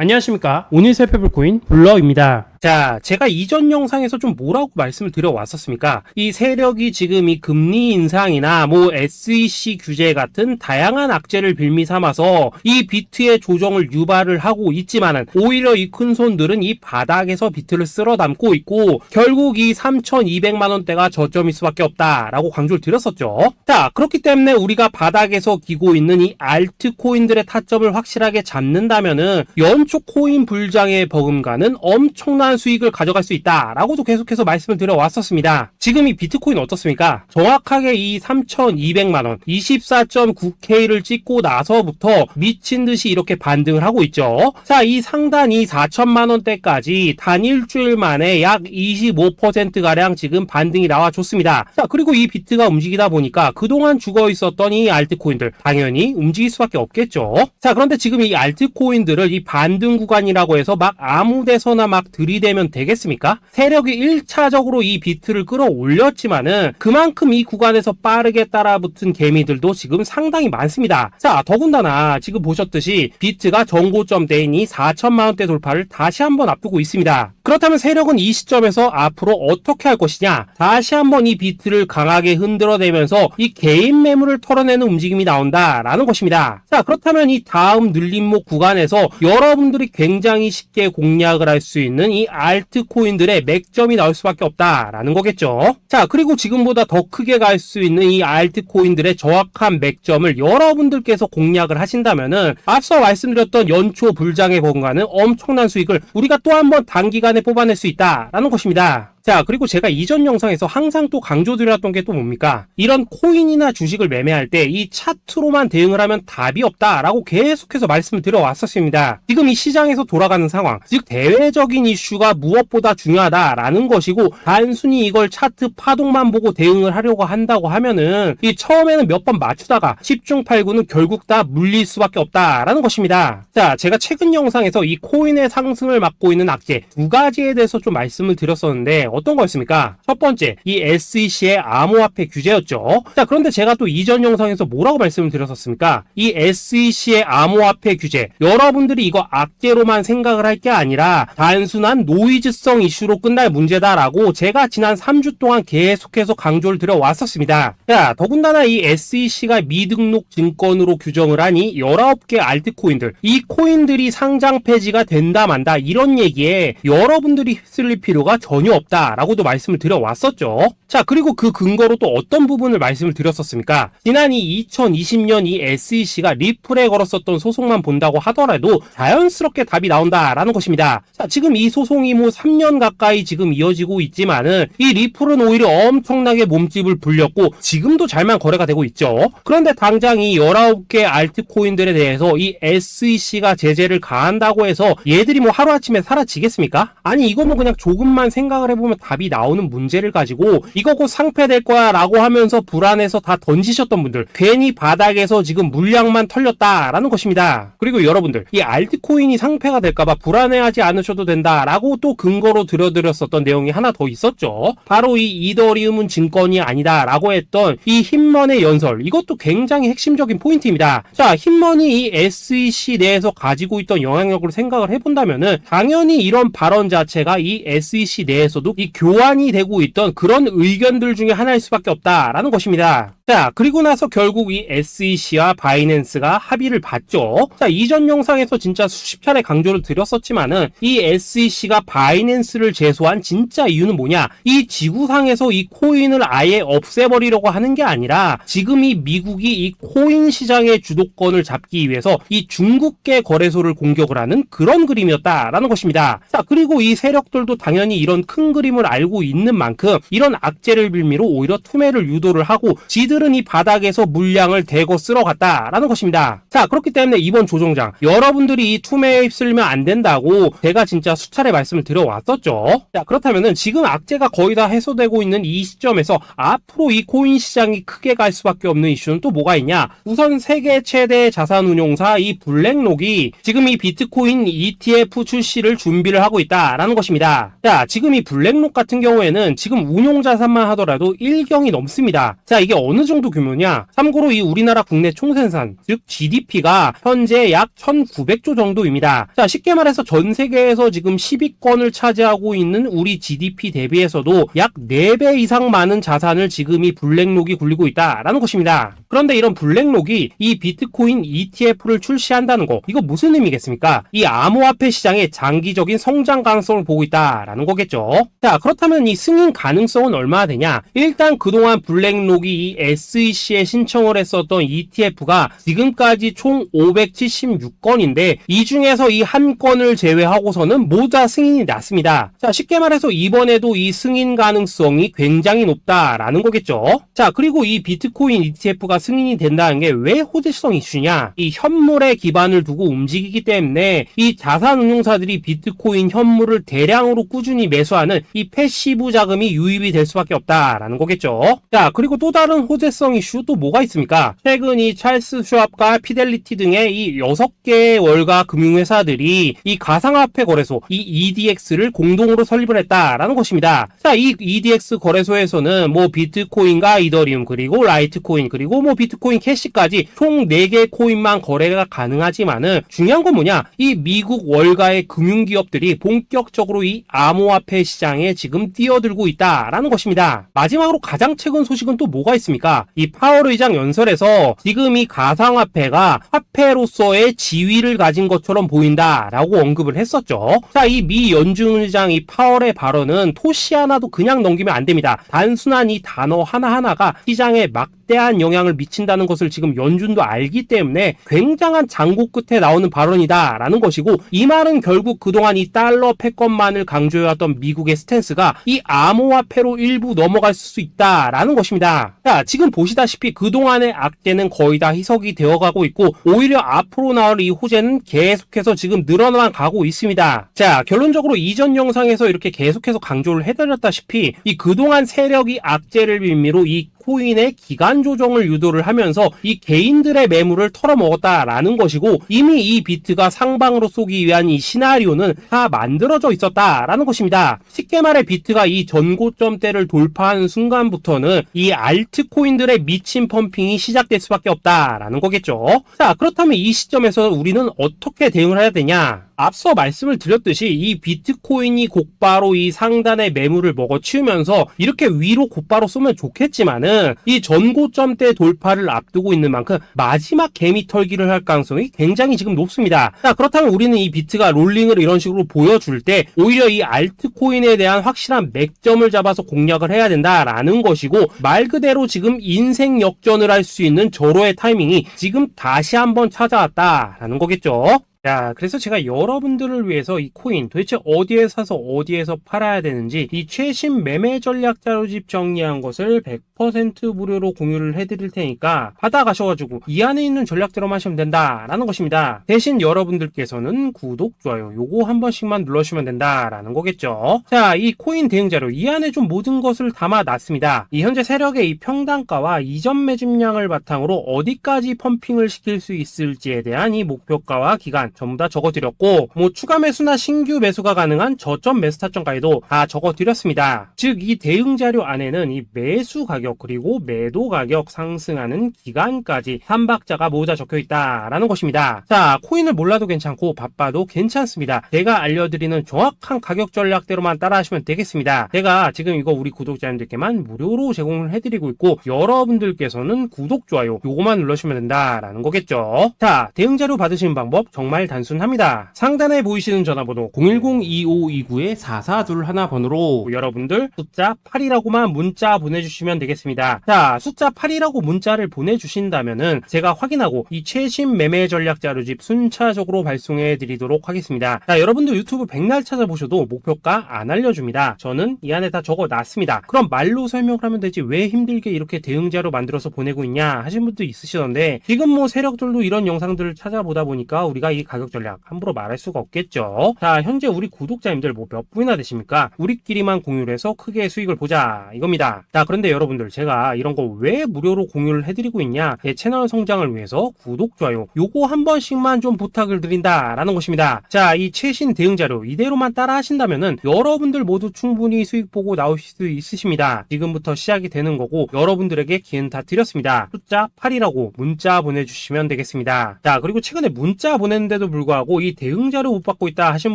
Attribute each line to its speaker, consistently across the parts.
Speaker 1: 안녕하십니까. 오늘 살펴볼 코인 블러입니다. 자, 제가 이전 영상에서 좀 뭐라고 말씀을 드려왔었습니까? 이 세력이 지금 이 금리 인상이나 SEC 규제 같은 다양한 악재를 빌미 삼아서 이 비트의 조정을 유발을 하고 있지만은 오히려 이 큰손들은 이 바닥에서 비트를 쓸어 담고 있고 결국 이 3,200만 원대가 저점일 수밖에 없다라고 강조를 드렸었죠. 자, 그렇기 때문에 우리가 바닥에서 기고 있는 이 알트코인들의 타점을 확실하게 잡는다면은 연초 코인 불장의 버금가는 엄청난 수익을 가져갈 수 있다라고도 계속해서 말씀을 드려왔었습니다. 지금 이 비트코인 어떻습니까? 정확하게 이 3,200만원 24.9K를 찍고 나서부터 미친듯이 이렇게 반등을 하고 있죠. 자, 이 상단이 4천만원대까지 단 일주일 만에 약 25%가량 지금 반등이 나와줬습니다. 자, 그리고 이 비트가 움직이다 보니까 그동안 죽어 있었던 이 알트코인들 당연히 움직일 수밖에 없겠죠. 자, 그런데 지금 이 알트코인들을 이 반등 구간이라고 해서 막 아무 데서나 막 들이대면 되겠습니까? 세력이 1차적으로 이 비트를 끌어올렸지만은 그만큼 이 구간에서 빠르게 따라붙은 개미들도 지금 상당히 많습니다. 자, 더군다나 지금 보셨듯이 비트가 전고점대인 이 4천만원대 돌파를 다시 한번 앞두고 있습니다. 그렇다면 세력은 이 시점에서 앞으로 어떻게 할 것이냐? 다시 한번 이 비트를 강하게 흔들어내면서 이 개인 매물을 털어내는 움직임이 나온다라는 것입니다. 자, 그렇다면 이 다음 늘림목 구간에서 여러분들이 굉장히 쉽게 공략을 할 수 있는 이 알트코인들의 맥점이 나올 수밖에 없다라는 거겠죠. 자, 그리고 지금보다 더 크게 갈 수 있는 이 알트코인들의 정확한 맥점을 여러분들께서 공략을 하신다면은 앞서 말씀드렸던 연초 불장의 버금가는 엄청난 수익을 우리가 또 한 번 단기간에 뽑아낼 수 있다라는 것입니다. 자, 그리고 제가 이전 영상에서 항상 또 강조드렸던 게 또 뭡니까? 이런 코인이나 주식을 매매할 때 이 차트로만 대응을 하면 답이 없다라고 계속해서 말씀을 드려왔었습니다. 지금 이 시장에서 돌아가는 상황, 즉 대외적인 이슈가 무엇보다 중요하다라는 것이고 단순히 이걸 차트 파동만 보고 대응을 하려고 한다고 하면은 이 처음에는 몇 번 맞추다가 10중 8구는 결국 다 물릴 수밖에 없다라는 것입니다. 자, 제가 최근 영상에서 이 코인의 상승을 막고 있는 악재 두 가지에 대해서 좀 말씀을 드렸었는데 어떤 거였습니까? 첫 번째, 이 SEC의 암호화폐 규제였죠. 자, 그런데 제가 또 이전 영상에서 뭐라고 말씀을 드렸었습니까? 이 SEC의 암호화폐 규제, 여러분들이 이거 악재로만 생각을 할 게 아니라 단순한 노이즈성 이슈로 끝날 문제다라고 제가 지난 3주 동안 계속해서 강조를 드려왔었습니다. 자, 더군다나 이 SEC가 미등록 증권으로 규정을 하니 19개 알트코인들, 이 코인들이 상장 폐지가 된다 만다 이런 얘기에 여러분들이 휩쓸릴 필요가 전혀 없다 라고도 말씀을 드려왔었죠. 자, 그리고 그 근거로 또 어떤 부분을 말씀을 드렸었습니까? 지난 이 2020년 이 SEC가 리플에 걸었었던 소송만 본다고 하더라도 자연스럽게 답이 나온다라는 것입니다. 자, 지금 이 소송이 3년 가까이 지금 이어지고 있지만은 이 리플은 오히려 엄청나게 몸집을 불렸고 지금도 잘만 거래가 되고 있죠. 그런데 당장 이 19개 알트코인들에 대해서 이 SEC가 제재를 가한다고 해서 얘들이 하루아침에 사라지겠습니까? 아니, 이거 그냥 조금만 생각을 해보면 답이 나오는 문제를 가지고 이거 곧 상폐될 거야 라고 하면서 불안해서 다 던지셨던 분들, 괜히 바닥에서 지금 물량만 털렸다라는 것입니다. 그리고 여러분들, 이 알트코인이 상폐가 될까봐 불안해하지 않으셔도 된다라고 또 근거로 들어드렸었던 내용이 하나 더 있었죠. 바로 이 이더리움은 증권이 아니다 라고 했던 이 흰머니의 연설, 이것도 굉장히 핵심적인 포인트입니다. 자, 흰머니 이 SEC 내에서 가지고 있던 영향력을 생각을 해본다면은 당연히 이런 발언 자체가 이 SEC 내에서도 이 교환이 되고 있던 그런 의견들 중에 하나일 수밖에 없다라는 것입니다. 자, 그리고 나서 결국 이 SEC와 바이낸스가 합의를 봤죠. 자, 이전 영상에서 진짜 수십 차례 강조를 드렸었지만은 이 SEC가 바이낸스를 제소한 진짜 이유는 뭐냐? 이 지구상에서 이 코인을 아예 없애버리려고 하는 게 아니라 지금 이 미국이 이 코인 시장의 주도권을 잡기 위해서 이 중국계 거래소를 공격을 하는 그런 그림이었다라는 것입니다. 자, 그리고 이 세력들도 당연히 이런 큰 그림을 알고 있는 만큼 이런 악재를 빌미로 오히려 투매를 유도를 하고 지들은 이 바닥에서 물량을 대거 쓸어갔다라는 것입니다. 자, 그렇기 때문에 이번 조정장 여러분들이 이 투매에 휩쓸리면 안 된다고 제가 진짜 수차례 말씀을 드려왔었죠. 자, 그렇다면은 지금 악재가 거의 다 해소되고 있는 이 시점에서 앞으로 이 코인 시장이 크게 갈 수밖에 없는 이슈는 또 뭐가 있냐? 우선 세계 최대 자산운용사 이 블랙록이 지금 이 비트코인 ETF 출시를 준비를 하고 있다라는 것입니다. 자, 지금 이 블랙록 같은 경우에는 지금 운용 자산만 하더라도 1경이 넘습니다. 자, 이게 어느 정도 규모냐? 참고로 이 우리나라 국내 총생산, 즉 GDP가 현재 약 1900조 정도입니다. 자, 쉽게 말해서 전 세계에서 지금 10위권을 차지하고 있는 우리 GDP 대비해서도 약 4배 이상 많은 자산을 지금 이 블랙록이 굴리고 있다라는 것입니다. 그런데 이런 블랙록이 이 비트코인 ETF를 출시한다는 거, 이거 무슨 의미겠습니까? 이 암호화폐 시장의 장기적인 성장 가능성을 보고 있다라는 거겠죠. 자, 그렇다면 이 승인 가능성은 얼마나 되냐? 일단 그동안 블랙록이 이 SEC에 신청을 했었던 ETF가 지금까지 총 576건인데 이 중에서 이 한 건을 제외하고서는 모두 다 승인이 났습니다. 자, 쉽게 말해서 이번에도 이 승인 가능성이 굉장히 높다라는 거겠죠. 자, 그리고 이 비트코인 ETF가 승인이 된다는 게 왜 호재성 이슈냐? 이 현물에 기반을 두고 움직이기 때문에 이 자산운용사들이 비트코인 현물을 대량으로 꾸준히 매수하는 이 패시브 자금이 유입이 될 수밖에 없다라는 거겠죠. 자, 그리고 또 다른 호재성 이슈 또 뭐가 있습니까? 최근 이 찰스 슈왑과 피델리티 등의 이 6개의 월가 금융회사들이 이 가상화폐 거래소 이 EDX를 공동으로 설립을 했다라는 것입니다. 자, 이 EDX 거래소에서는 뭐 비트코인과 이더리움 그리고 라이트코인 그리고 뭐 비트코인 캐시까지 총 4개의 코인만 거래가 가능하지만은 중요한 건 뭐냐? 이 미국 월가의 금융기업들이 본격적으로 이 암호화폐 시장에 지금 뛰어들고 있다라는 것입니다. 마지막으로 가장 최근 소식은 또 뭐가 있습니까? 이 파월 의장 연설에서 지금 이 가상화폐가 화폐로서의 지위를 가진 것처럼 보인다라고 언급을 했었죠. 자, 이 미 연준 의장 이 파월의 발언은 토시 하나도 그냥 넘기면 안 됩니다. 단순한 이 단어 하나하나가 시장에 막대한 영향을 미친다는 것을 지금 연준도 알기 때문에 굉장한 장고 끝에 나오는 발언이다라는 것이고, 이 말은 결국 그동안 이 달러 패권만을 강조해왔던 미국의 스탠스가 이 암호화폐로 일부 넘어갈 수 있다라는 것입니다. 자, 지금 보시다시피 그동안의 악재는 거의 다 희석이 되어가고 있고 오히려 앞으로 나올 이 호재는 계속해서 지금 늘어나만 가고 있습니다. 자, 결론적으로 이전 영상에서 이렇게 계속해서 강조를 해드렸다시피 이 그동안 세력이 악재를 빌미로 이 코인의 기간 조정을 유도를 하면서 이 개인들의 매물을 털어먹었다라는 것이고, 이미 이 비트가 상방으로 쏘기 위한 이 시나리오는 다 만들어져 있었다라는 것입니다. 쉽게 말해 비트가 이 전고점대를 돌파하는 순간부터는 이 알트코인들의 미친 펌핑이 시작될 수밖에 없다라는 거겠죠. 자, 그렇다면 이 시점에서 우리는 어떻게 대응을 해야 되냐? 앞서 말씀을 드렸듯이 이 비트코인이 곧바로 이 상단의 매물을 먹어치우면서 이렇게 위로 곧바로 쏘면 좋겠지만은 이 전고점대 돌파를 앞두고 있는 만큼 마지막 개미 털기를 할 가능성이 굉장히 지금 높습니다. 자, 그렇다면 우리는 이 비트가 롤링을 이런 식으로 보여줄 때 오히려 이 알트코인에 대한 확실한 맥점을 잡아서 공략을 해야 된다라는 것이고, 말 그대로 지금 인생 역전을 할 수 있는 절호의 타이밍이 지금 다시 한번 찾아왔다라는 거겠죠. 자, 그래서 제가 여러분들을 위해서 이 코인 도대체 어디에 사서 어디에서 팔아야 되는지 이 최신 매매 전략 자료집 정리한 것을 100% 무료로 공유를 해드릴 테니까 받아가셔가지고 이 안에 있는 전략대로만 하시면 된다라는 것입니다. 대신 여러분들께서는 구독, 좋아요 요거 한 번씩만 눌러주시면 된다라는 거겠죠. 자, 이 코인 대응 자료 이 안에 좀 모든 것을 담아놨습니다. 이 현재 세력의 이 평단가와 이전 매집량을 바탕으로 어디까지 펌핑을 시킬 수 있을지에 대한 이 목표가와 기간 전부 다 적어드렸고, 뭐 추가 매수나 신규 매수가 가능한 저점 매수 타점까지도 다 적어드렸습니다. 즉 이 대응 자료 안에는 이 매수 가격 그리고 매도 가격 상승하는 기간까지 3박자가 모두 다 적혀있다라는 것입니다. 자, 코인을 몰라도 괜찮고 바빠도 괜찮습니다. 제가 알려드리는 정확한 가격 전략대로만 따라하시면 되겠습니다. 제가 지금 이거 우리 구독자님들께만 무료로 제공을 해드리고 있고, 여러분들께서는 구독, 좋아요 요거만 눌러주시면 된다라는 거겠죠. 자, 대응 자료 받으시는 방법 정말 단순합니다. 상단에 보이시는 전화번호 010-2529-4421 번호로 여러분들 숫자 8이라고만 문자 보내주시면 되겠습니다. 자, 숫자 8이라고 문자를 보내주신다면은 제가 확인하고 이 최신 매매 전략 자료집 순차적으로 발송해 드리도록 하겠습니다. 자, 여러분들 유튜브 백날 찾아보셔도 목표가 안 알려줍니다. 저는 이 안에 다 적어놨습니다. 그럼 말로 설명을 하면 되지 왜 힘들게 이렇게 대응 자료 만들어서 보내고 있냐 하신 분도 있으시던데, 지금 뭐 세력들도 이런 영상들을 찾아보다 보니까 우리가 이 가격 전략 함부로 말할 수가 없겠죠. 자, 현재 우리 구독자님들 뭐 몇 분이나 되십니까? 우리끼리만 공유를 해서 크게 수익을 보자 이겁니다. 자, 그런데 여러분들 제가 이런 거 왜 무료로 공유를 해드리고 있냐? 제 채널 성장을 위해서 구독, 좋아요 요거 한 번씩만 좀 부탁을 드린다라는 것입니다. 자, 이 최신 대응 자료 이대로만 따라 하신다면은 여러분들 모두 충분히 수익 보고 나오실 수 있으십니다. 지금부터 시작이 되는 거고 여러분들에게 기회는 다 드렸습니다. 숫자 8이라고 문자 보내주시면 되겠습니다. 자, 그리고 최근에 문자 보냈는데도 불구하고 이 대응 자료 못 받고 있다 하신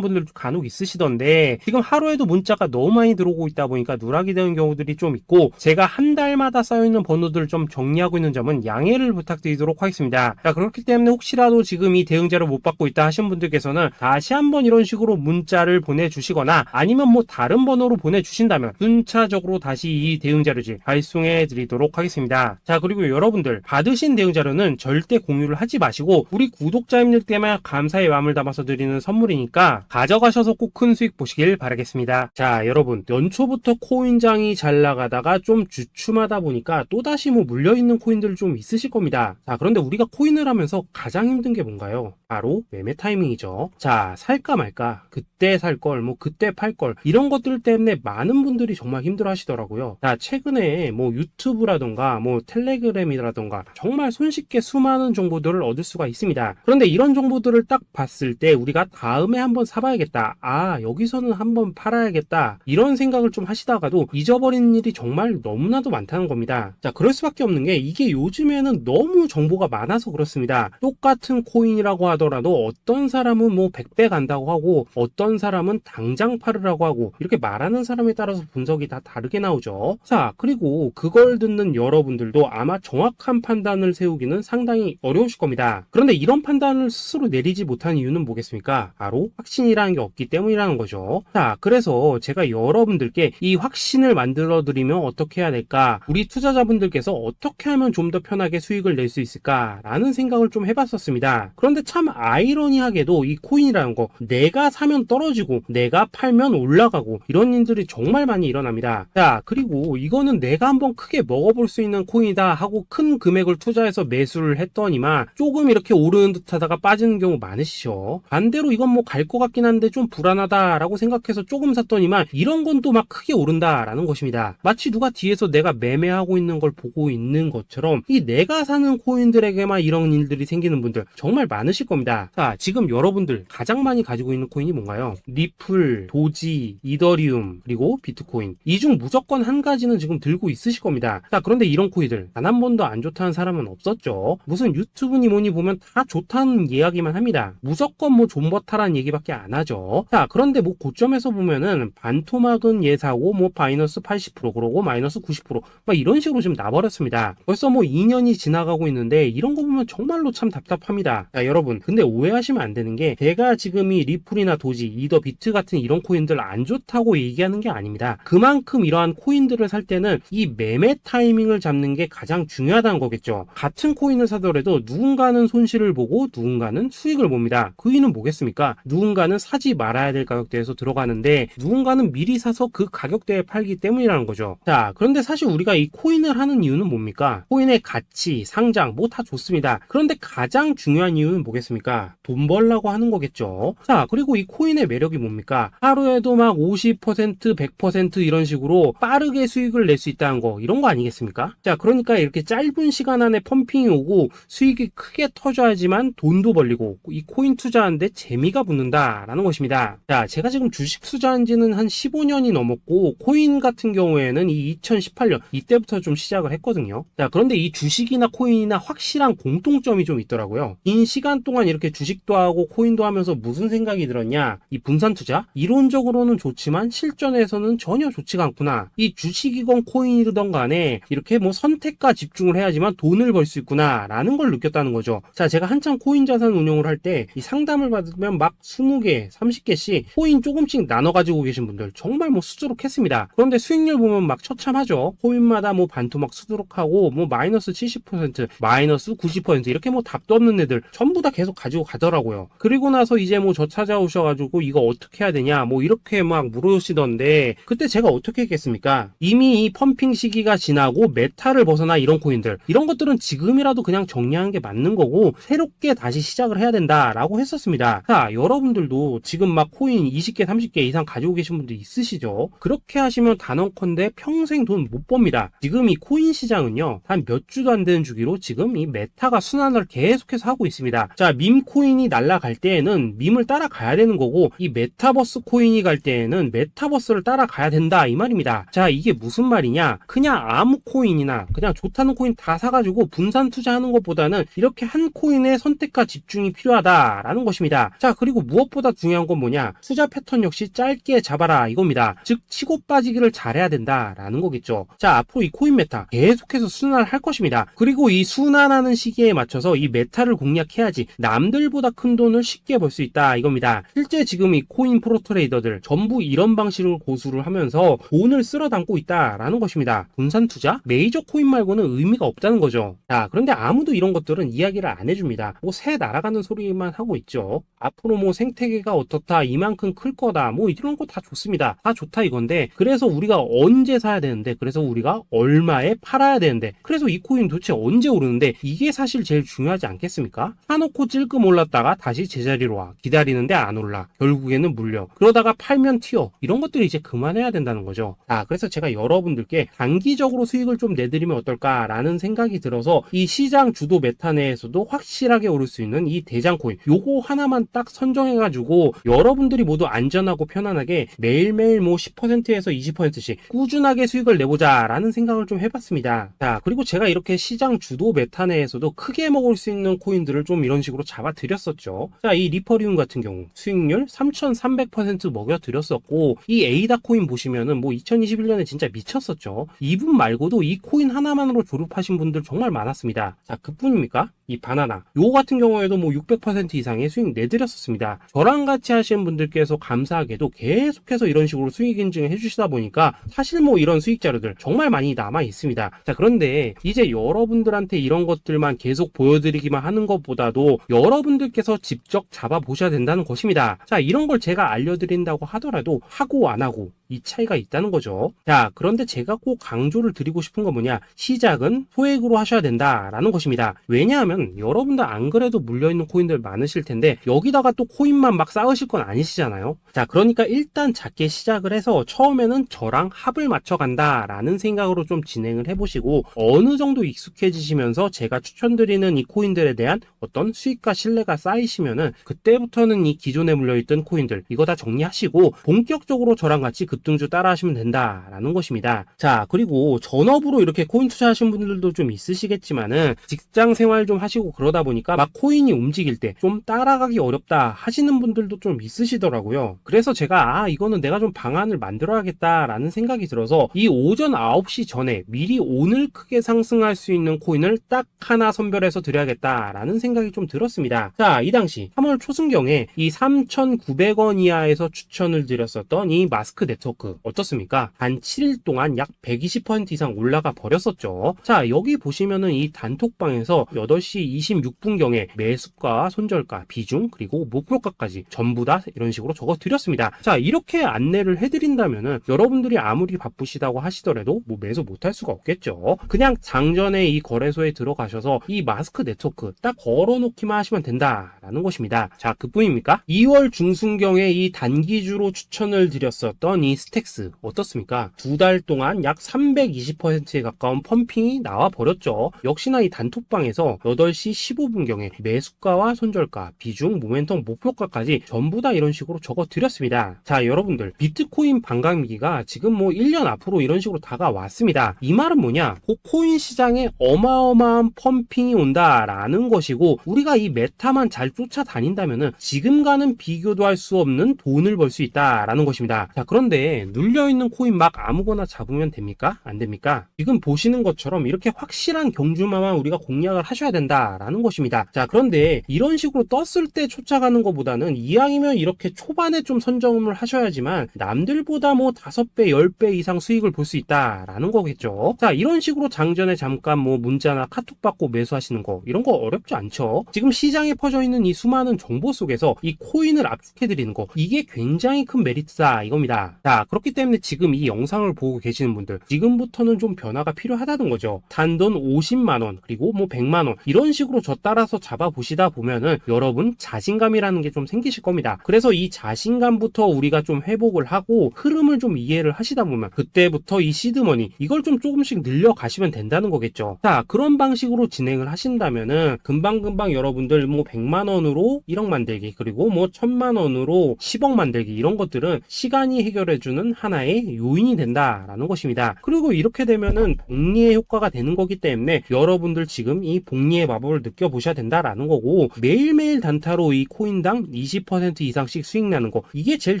Speaker 1: 분들도 간혹 있으시던데 지금 하루에도 문자가 너무 많이 들어오고 있다 보니까 누락이 되는 경우들이 좀 있고 제가 한 달마다 쌓여있는 번호들을 좀 정리하고 있는 점은 양해를 부탁드리도록 하겠습니다. 자, 그렇기 때문에 혹시라도 지금 이 대응 자료 못 받고 있다 하신 분들께서는 다시 한번 이런 식으로 문자를 보내주시거나 아니면 뭐 다른 번호로 보내주신다면 순차적으로 다시 이 대응 자료지 발송해 드리도록 하겠습니다. 자, 그리고 여러분들 받으신 대응 자료는 절대 공유를 하지 마시고 우리 구독자님들 때문에 감사의 마음을 담아서 드리는 선물이니까 가져가셔서 꼭 큰 수익 보시길 바라겠습니다. 자, 여러분 연초부터 코인장이 잘 나가다가 좀 주춤하다 보니까 또다시 뭐 물려있는 코인들 좀 있으실 겁니다. 자, 그런데 우리가 코인을 하면서 가장 힘든 게 뭔가요? 바로 매매 타이밍이죠. 자, 살까 말까, 그때 살 걸, 뭐 그때 팔 걸, 이런 것들 때문에 많은 분들이 정말 힘들어 하시더라고요. 자, 최근에 뭐 유튜브라던가 뭐 텔레그램이라던가 정말 손쉽게 수많은 정보들을 얻을 수가 있습니다. 그런데 이런 정보들을 딱 봤을 때 우리가 다음에 한번 사봐야겠다, 아 여기서는 한번 팔아야겠다, 이런 생각을 좀 하시다가도 잊어버리는 일이 정말 너무나도 많다는 겁니다. 자, 그럴 수밖에 없는 게 이게 요즘에는 너무 정보가 많아서 그렇습니다. 똑같은 코인이라고 하더라도 어떤 사람은 뭐 100배 간다고 하고 어떤 사람은 당장 팔으라고 하고 이렇게 말하는 사람에 따라서 분석이 다 다르게 나오죠. 자, 그리고 그걸 듣는 여러분들도 아마 정확한 판단을 세우기는 상당히 어려우실 겁니다. 그런데 이런 판단을 스스로 내리지 못한 이유는 뭐겠습니까? 바로 확신이라는 게 없기 때문이라는 거죠. 자, 그래서 제가 여러분들께 이 확신을 만들어 드리면 어떻게 해야 될까? 우리 투자자분들께서 어떻게 하면 좀 더 편하게 수익을 낼 수 있을까? 라는 생각을 좀 해봤었습니다. 그런데 참 아이러니하게도 이 코인이라는 거 내가 사면 떨어지고 내가 팔면 올라가고 이런 일들이 정말 많이 일어납니다. 자, 그리고 이거는 내가 한번 크게 먹어볼 수 있는 코인이다 하고 큰 금액을 투자해서 매수를 했더니만 조금 이렇게 오르는 듯 하다가 빠지는 경우 많으시죠. 반대로 이건 뭐 갈 것 같긴 한데 좀 불안하다 라고 생각해서 조금 샀더니만 이런 건 또 막 크게 오른다 라는 것입니다. 마치 누가 뒤에서 내가 매매하고 있는 걸 보고 있는 것처럼 이 내가 사는 코인들에게만 이런 일들이 생기는 분들 정말 많으실 겁니다. 자, 지금 여러분들 가장 많이 가지고 있는 코인이 뭔가요? 리플, 도지, 이더리움, 그리고 비트코인. 이 중 무조건 한 가지는 지금 들고 있으실 겁니다. 자, 그런데 이런 코인들 단 한 번도 안 좋다는 사람은 없었죠. 무슨 유튜브니 뭐니 보면 다 좋다는 이야기만 합니다. 무조건 뭐 존버타라는 얘기밖에 안 하죠. 자, 그런데 뭐 고점에서 보면은 반토막은 예사고 뭐 마이너스 80% 그러고 마이너스 90% 막 이런 식으로 지금 나버렸습니다. 벌써 뭐 2년이 지나가고 있는데 이런 거 보면 정말로 참 답답합니다. 자, 여러분 근데 오해하시면 안 되는 게 제가 지금 이 리플이나 도지, 이더, 비트 같은 이런 코인들 안 좋다고 얘기하는 게 아닙니다. 그만큼 이러한 코인들을 살 때는 이 매매 타이밍을 잡는 게 가장 중요하다는 거겠죠. 같은 코인을 사더라도 누군가는 손실을 보고 누군가는 수익을 봅니다. 그 이유는 뭐겠습니까? 누군가는 사지 말아야 될 가격대에서 들어가는데 누군가는 미리 사서 그 가격대에 팔기 때문이라는 거죠. 자, 그런데 사실 우리가 이 코인을 하는 이유는 뭡니까? 코인의 가치, 상장 뭐 다 좋습니다. 그런데 가장 중요한 이유는 뭐겠습니까? 돈 벌라고 하는 거겠죠. 자, 그리고 이 코인의 매력이 뭡니까? 하루에도 막 50%, 100% 이런 식으로 빠르게 수익을 낼 수 있다는 거, 이런 거 아니겠습니까? 자, 그러니까 이렇게 짧은 시간 안에 펌핑이 오고 수익이 크게 터져야지만 돈도 벌리고 이 코인 투자하는데 재미가 붙는다라는 것입니다. 자, 제가 지금 주식 투자한 지는 한 15년이 넘었고 코인 같은 경우에는 이 2018년 이때부터 좀 시작을 했거든요. 자, 그런데 이 주식이나 코인이나 확실한 공통점이 좀 있더라고요. 긴 시간 동안 이렇게 주식도 하고 코인도 하면서 무슨 생각이 들었냐? 이 분산 투자? 이론적으로는 좋지만 실전에서는 전혀 좋지가 않구나. 이 주식이건 코인이든 간에 이렇게 뭐 선택과 집중을 해야지만 돈을 벌 수 있구나 라는 걸 느꼈다는 거죠. 자, 제가 한참 코인 자산 운용을 할 때 이 상담을 받으면 막 20개, 30개씩 코인 조금씩 나눠 가지고 계신 분들 정말 뭐 수두룩했습니다. 그런데 수익률 보면 막 처참하죠. 코인마다 뭐 반토막 수두룩하고 뭐 마이너스 70%, 마이너스 90% 이렇게 뭐 답도 없는 애들 전부 다 계속 가지고 가더라고요. 그리고 나서 이제 뭐 저 찾아오셔가지고 이거 어떻게 해야 되냐 뭐 이렇게 막 물으시던데 그때 제가 어떻게 했겠습니까? 이미 이 펌핑 시기가 지나고 메타를 벗어나 이런 코인들 이런 것들은 지금이라도 그냥 정리하는 게 맞는 거고 새롭게 다시 시작을 해야 된다. 된다라고 했었습니다. 자, 여러분들도 지금 막 코인 20개, 30개 이상 가지고 계신 분들 있으시죠? 그렇게 하시면 단언컨대 평생 돈 못 법니다. 지금 이 코인 시장은요, 한 몇 주도 안 되는 주기로 지금 이 메타가 순환을 계속해서 하고 있습니다. 자, 밈 코인이 날아갈 때에는 밈을 따라가야 되는 거고, 이 메타버스 코인이 갈 때에는 메타버스를 따라가야 된다 이 말입니다. 자, 이게 무슨 말이냐? 그냥 아무 코인이나 그냥 좋다는 코인 다 사가지고 분산 투자하는 것보다는 이렇게 한 코인에 선택과 집중이 필요하다라는 것입니다. 자, 그리고 무엇보다 중요한 건 뭐냐? 투자 패턴 역시 짧게 잡아라 이겁니다. 즉 치고 빠지기를 잘해야 된다라는 거겠죠. 자, 앞으로 이 코인 메타 계속해서 순환을 할 것입니다. 그리고 이 순환하는 시기에 맞춰서 이 메타를 공략해야지 남들보다 큰 돈을 쉽게 벌 수 있다 이겁니다. 실제 지금 이 코인 프로 트레이더들 전부 이런 방식으로 고수를 하면서 돈을 쓸어 담고 있다라는 것입니다. 분산 투자? 메이저 코인 말고는 의미가 없다는 거죠. 자, 그런데 아무도 이런 것들은 이야기를 안 해줍니다. 뭐 새 날아가는 소리만 하고 있죠. 앞으로 뭐 생태계가 어떻다, 이만큼 클 거다, 뭐 이런 거 다 좋습니다. 다 좋다 이건데, 그래서 우리가 언제 사야 되는데, 그래서 우리가 얼마에 팔아야 되는데, 그래서 이 코인 도대체 언제 오르는데, 이게 사실 제일 중요하지 않겠습니까? 사놓고 찔끔 올랐다가 다시 제자리로 와. 기다리는데 안 올라. 결국에는 물려. 그러다가 팔면 튀어. 이런 것들이 이제 그만해야 된다는 거죠. 자, 그래서 제가 여러분들께 단기적으로 수익을 좀 내드리면 어떨까라는 생각이 들어서 이 시장 주도 메타 내에서도 확실하게 오를 수 있는 이 대장 코인, 요거 하나만 딱 선정해가지고 여러분들이 모두 안전하고 편안하게 매일매일 뭐 10%에서 20%씩 꾸준하게 수익을 내보자라는 생각을 좀 해봤습니다. 자, 그리고 제가 이렇게 시장 주도 메타 내에서도 크게 먹을 수 있는 코인들을 좀 이런 식으로 잡아드렸었죠. 자, 이 리퍼리움 같은 경우 수익률 3,300% 먹여드렸었고, 이 에이다 코인 보시면은 뭐 2021년에 진짜 미쳤었죠. 이분 말고도 이 코인 하나만으로 졸업하신 분들 정말 많았습니다. 자, 그뿐입니까? 이 바나나 요 같은 경우에도 뭐 600% 이상의 수익 내드렸었습니다. 저랑 같이 하시는 분들께서 감사하게도 계속해서 이런 식으로 수익 인증을 해주시다 보니까 사실 뭐 이런 수익 자료들 정말 많이 남아 있습니다. 자, 그런데 이제 여러분들한테 이런 것들만 계속 보여드리기만 하는 것보다도 여러분들께서 직접 잡아보셔야 된다는 것입니다. 자, 이런 걸 제가 알려드린다고 하더라도 하고 안 하고 이 차이가 있다는 거죠. 자, 그런데 제가 꼭 강조를 드리고 싶은 건 뭐냐? 시작은 소액으로 하셔야 된다라는 것입니다. 왜냐하면 여러분들 안 그래도 물려있는 코인들 많으실 텐데 여기다가 또 코인만 막 쌓으실 건 아니시잖아요. 자, 그러니까 일단 작게 시작을 해서 처음에는 저랑 합을 맞춰간다라는 생각으로 좀 진행을 해보시고, 어느 정도 익숙해지시면서 제가 추천드리는 이 코인들에 대한 어떤 수익과 신뢰가 쌓이시면은 그때부터는 이 기존에 물려있던 코인들 이거 다 정리하시고 본격적으로 저랑 같이 급등주 따라 하시면 된다라는 것입니다. 자, 그리고 전업으로 이렇게 코인 투자하시는 분들도 좀 있으시겠지만은 직장 생활 좀 하시고 그러다 보니까 막 코인이 움직일 때 좀 따라가기 어렵다 하시는 분들도 좀 있으시더라고요. 그래서 제가 이거는 내가 좀 방안을 만들어야겠다라는 생각이 들어서 이 오전 9시 전에 미리 오늘 크게 상승할 수 있는 코인을 딱 하나 선별해서 드려야겠다라는 생각이 좀 들었습니다. 자, 이 당시 3월 초순경에 이 3,900원 이하에서 추천을 드렸었던 이 마스크 네트워크 어떻습니까? 단 7일 동안 약 120% 이상 올라가 버렸었죠. 자, 여기 보시면은 이 단톡방에서 8시 26분경에 매수가, 손절가, 비중, 그리고 목표가까지 전부 다 이런 식으로 적어 드렸습니다. 자, 이렇게 안내를 해드린다면은 여러분들이 아무리 바쁘시다고 하시더라도 뭐 매수 못할 수가 없겠죠. 그냥 장전에 이 거래소에 들어가셔서 이 마스크 네트워크 딱 걸어놓기만 하시면 된다라는 것입니다. 자, 그뿐입니까? 2월 중순경에 이 단기주로 추천을 드렸었던 이 스택스 어떻습니까? 2달 동안 약 320%에 가까운 펌핑이 나와 버렸죠. 역시나 이 단톡방에서 8시 15분경에 매수가와 손절가, 비중, 모멘텀, 목표가까지 전부 다 이런 식으로 적어 드렸습니다. 자, 여러분들 비트코인 반감기가 지금 뭐 1년 앞으로 이런 식으로 다가왔습니다. 이 말은 뭐냐? 그 코인 시장에 어마어마한 펌핑이 온다라는 것이고, 우리가 이 메타만 잘 쫓아다닌다면은 지금과는 비교도 할 수 없는 돈을 벌 수 있다라는 것입니다. 자, 그런데 눌려있는 코인 막 아무거나 잡으면 됩니까? 안 됩니까? 지금 보시는 것처럼 이렇게 확실한 경주마만 우리가 공략을 하셔야 된다라는 것입니다. 자, 그런데 이런 식으로 떴을 때 쫓아가는 것보다는 이왕이면 이렇게 초반에 좀 선점을 하셔야지만 남들보다 뭐 5배, 10배 이상 수익을 볼 수 있다라는 거겠죠. 자, 이런 식으로 장전에 잠깐 뭐 문자나 카톡 받고 매수하시는 거 이런 거 어렵지 않죠? 많죠. 지금 시장에 퍼져 있는 이 수많은 정보 속에서 이 코인을 압축해드리는 거, 이게 굉장히 큰 메리트다 이겁니다. 자, 그렇기 때문에 지금 이 영상을 보고 계시는 분들, 지금부터는 좀 변화가 필요하다는 거죠. 단돈 50만원 그리고 뭐 100만원 이런 식으로 저 따라서 잡아보시다 보면은 여러분 자신감이라는 게 좀 생기실 겁니다. 그래서 이 자신감부터 우리가 좀 회복을 하고 흐름을 좀 이해를 하시다 보면 그때부터 이 시드머니 이걸 좀 조금씩 늘려가시면 된다는 거겠죠. 자, 그런 방식으로 진행을 하신다면은 금방금방 여러분들 뭐 100만원으로 1억 만들기 그리고 뭐 1000만원으로 10억 만들기 이런 것들은 시간이 해결해주는 하나의 요인이 된다라는 것입니다. 그리고 이렇게 되면은 복리의 효과가 되는 거기 때문에 여러분들 지금 이 복리의 마법을 느껴보셔야 된다라는 거고, 매일매일 단타로 이 코인당 20% 이상씩 수익 나는 거, 이게 제일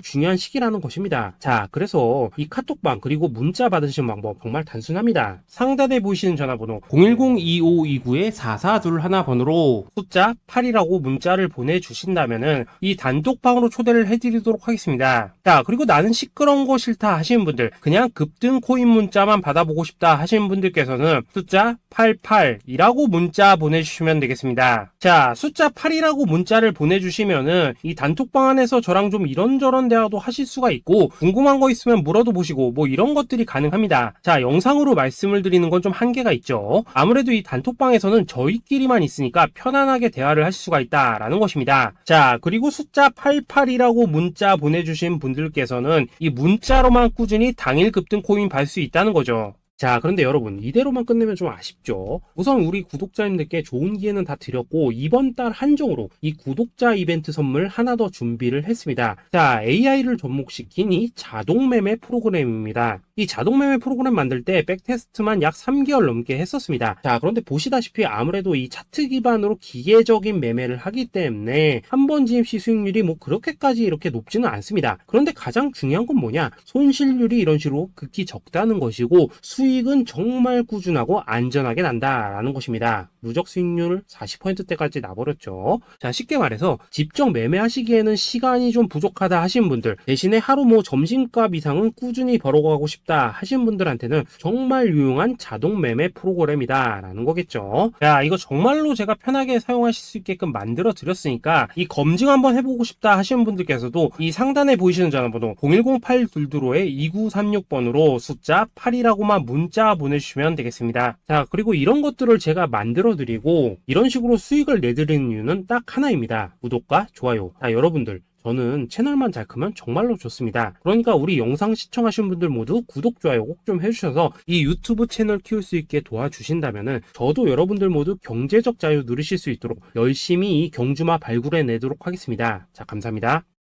Speaker 1: 중요한 시기라는 것입니다. 자, 그래서 이 카톡방 그리고 문자 받으시는 방법 정말 단순합니다. 상단에 보이시는 전화번호 010-2529-4421번으로 숫자 8이라고 문자를 보내주신다면은 이 단톡방으로 초대를 해드리도록 하겠습니다. 자, 그리고 나는 시끄러운 거 싫다 하시는 분들, 그냥 급등 코인 문자만 받아보고 싶다 하시는 분들께서는 숫자 88이라고 문자 보내주시면 되겠습니다. 자, 숫자 8이라고 문자를 보내주시면은 이 단톡방 안에서 저랑 좀 이런저런 대화도 하실 수가 있고, 궁금한 거 있으면 물어도 보시고 뭐 이런 것들이 가능합니다. 자, 영상으로 말씀을 드리는 건 좀 한계가 있죠. 아무래도 이 단톡방에서는 저희끼리만 있으니까 편안하게 대화를 하실 수가 있다라는 것입니다. 자, 그리고 숫자 88이라고 문자 보내주신 분들께서는 이 문자로만 꾸준히 당일 급등 코인 받을 수 있다는 거죠. 자, 그런데 여러분 이대로만 끝내면 좀 아쉽죠. 우선 우리 구독자님들께 좋은 기회는 다 드렸고, 이번 달 한정으로 이 구독자 이벤트 선물 하나 더 준비를 했습니다. 자, AI를 접목시킨 이 자동매매 프로그램입니다. 이 자동매매 프로그램 만들 때 백테스트만 약 3개월 넘게 했었습니다. 자, 그런데 보시다시피 아무래도 이 차트 기반으로 기계적인 매매를 하기 때문에 한 번 진입 시 수익률이 뭐 그렇게까지 이렇게 높지는 않습니다. 그런데 가장 중요한 건 뭐냐, 손실률이 이런 식으로 극히 적다는 것이고, 수익은 정말 꾸준하고 안전하게 난다라는 것입니다. 누적 수익률 40%대까지 나버렸죠. 자, 쉽게 말해서 직접 매매하시기에는 시간이 좀 부족하다 하시는 분들, 대신에 하루 뭐 점심값 이상은 꾸준히 벌어가고 싶다 하시는 분들한테는 정말 유용한 자동 매매 프로그램이다 라는 거겠죠. 자, 이거 정말로 제가 편하게 사용하실 수 있게끔 만들어 드렸으니까 이 검증 한번 해보고 싶다 하시는 분들께서도 이 상단에 보이시는 전화번호 010-822-2936번으로 숫자 8이라고만 문자 보내주시면 되겠습니다. 자, 그리고 이런 것들을 제가 만들어 드리고 이런 식으로 수익을 내드리는 이유는 딱 하나입니다. 구독과 좋아요. 자, 여러분들 저는 채널만 잘 크면 정말로 좋습니다. 그러니까 우리 영상 시청하신 분들 모두 구독, 좋아요 꼭 좀 해주셔서 이 유튜브 채널 키울 수 있게 도와주신다면은 저도 여러분들 모두 경제적 자유 누리실 수 있도록 열심히 이 경주마 발굴해 내도록 하겠습니다. 자, 감사합니다.